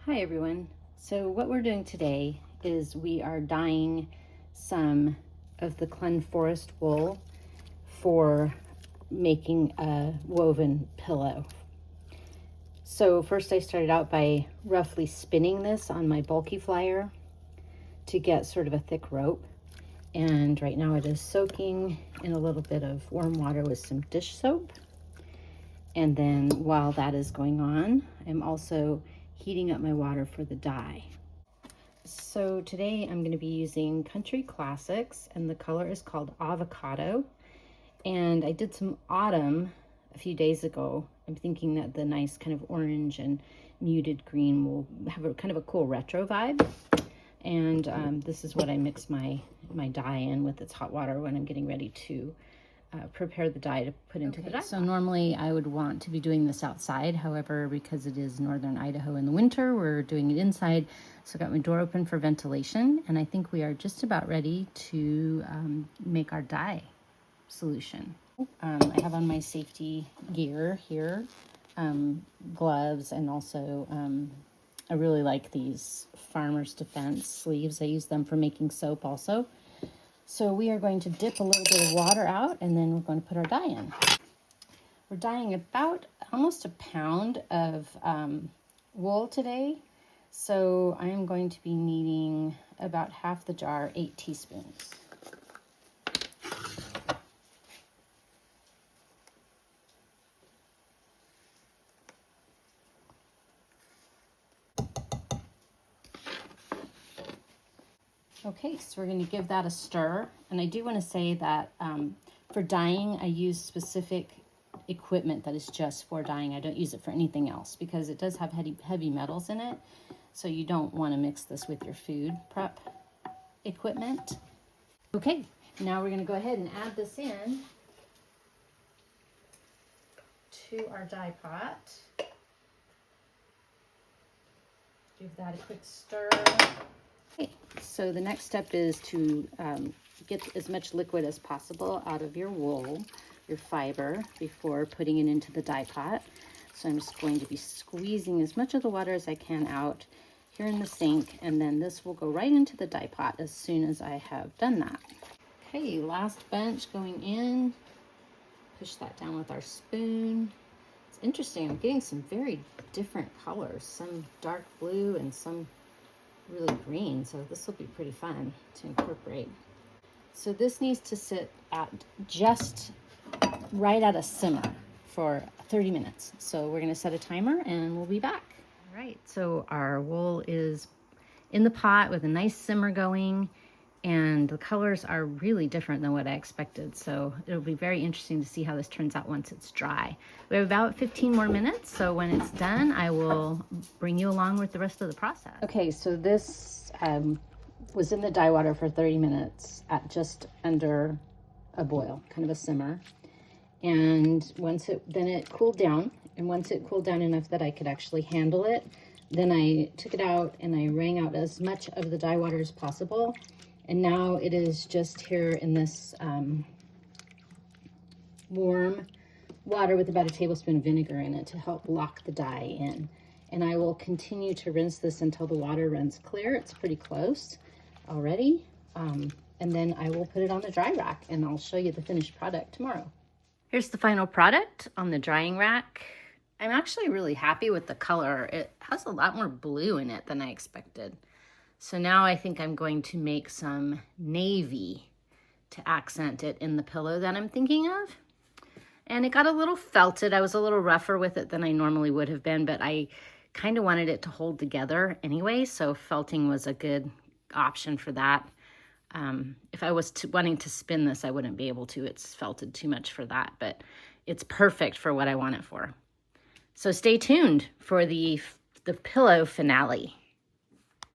Hi everyone. So what we're doing today is we are dyeing some of the Clun Forest wool for making a woven pillow. So first I started out by roughly spinning this on my bulky flyer to get sort of a thick rope. And right now it is soaking in a little bit of warm water with some dish soap. And then while that is going on, I'm also heating up my water for the dye. So today I'm going to be using Country Classics, and the color is called Avocado. And I did some autumn a few days ago. I'm thinking that the nice kind of orange and muted green will have a kind of a cool retro vibe. And this is what I mix my dye in with. It's hot water when I'm getting ready to prepare the dye to put into the dye. So normally I would want to be doing this outside. However, because it is northern Idaho in the winter, we're doing it inside. So I got my door open for ventilation, and I think we are just about ready to make our dye solution. I have on my safety gear here, gloves, and also I really like these Farmer's Defense sleeves. I use them for making soap also. So we are going to dip a little bit of water out, and then we're going to put our dye in. We're dyeing about almost a pound of wool today. So I am going to be needing about half the jar, 8 teaspoons. Okay, so we're going to give that a stir. And I do want to say that for dyeing, I use specific equipment that is just for dyeing. I don't use it for anything else because it does have heavy metals in it. So you don't want to mix this with your food prep equipment. Okay, now we're going to go ahead and add this in to our dye pot. Give that a quick stir. Okay, so the next step is to get as much liquid as possible out of your wool, your fiber, before putting it into the dye pot. So I'm just going to be squeezing as much of the water as I can out here in the sink, and then this will go right into the dye pot as soon as I have done that. Okay, last bunch going in. Push that down with our spoon. It's interesting, I'm getting some very different colors, some dark blue and some really green, so this will be pretty fun to incorporate. So this needs to sit at just right at a simmer for 30 minutes. So we're going to set a timer and we'll be back. All right, so our wool is in the pot with a nice simmer going, and the colors are really different than what I expected. So it'll be very interesting to see how this turns out once it's dry. We have about 15 more minutes, so when it's done, I will bring you along with the rest of the process. Okay, so this was in the dye water for 30 minutes at just under a boil, kind of a simmer. And then it cooled down, and once it cooled down enough that I could actually handle it, then I took it out and I wrung out as much of the dye water as possible. And now it is just here in this warm water with about a tablespoon of vinegar in it to help lock the dye in. And I will continue to rinse this until the water runs clear. It's pretty close already. And then I will put it on the dry rack, and I'll show you the finished product tomorrow. Here's the final product on the drying rack. I'm actually really happy with the color. It has a lot more blue in it than I expected. So now I think I'm going to make some navy to accent it in the pillow that I'm thinking of. And it got a little felted. I was a little rougher with it than I normally would have been, but I kind of wanted it to hold together anyway, so felting was a good option for that. If I was wanting to spin this, I wouldn't be able to. It's felted too much for that, but it's perfect for what I want it for. So stay tuned for the pillow finale.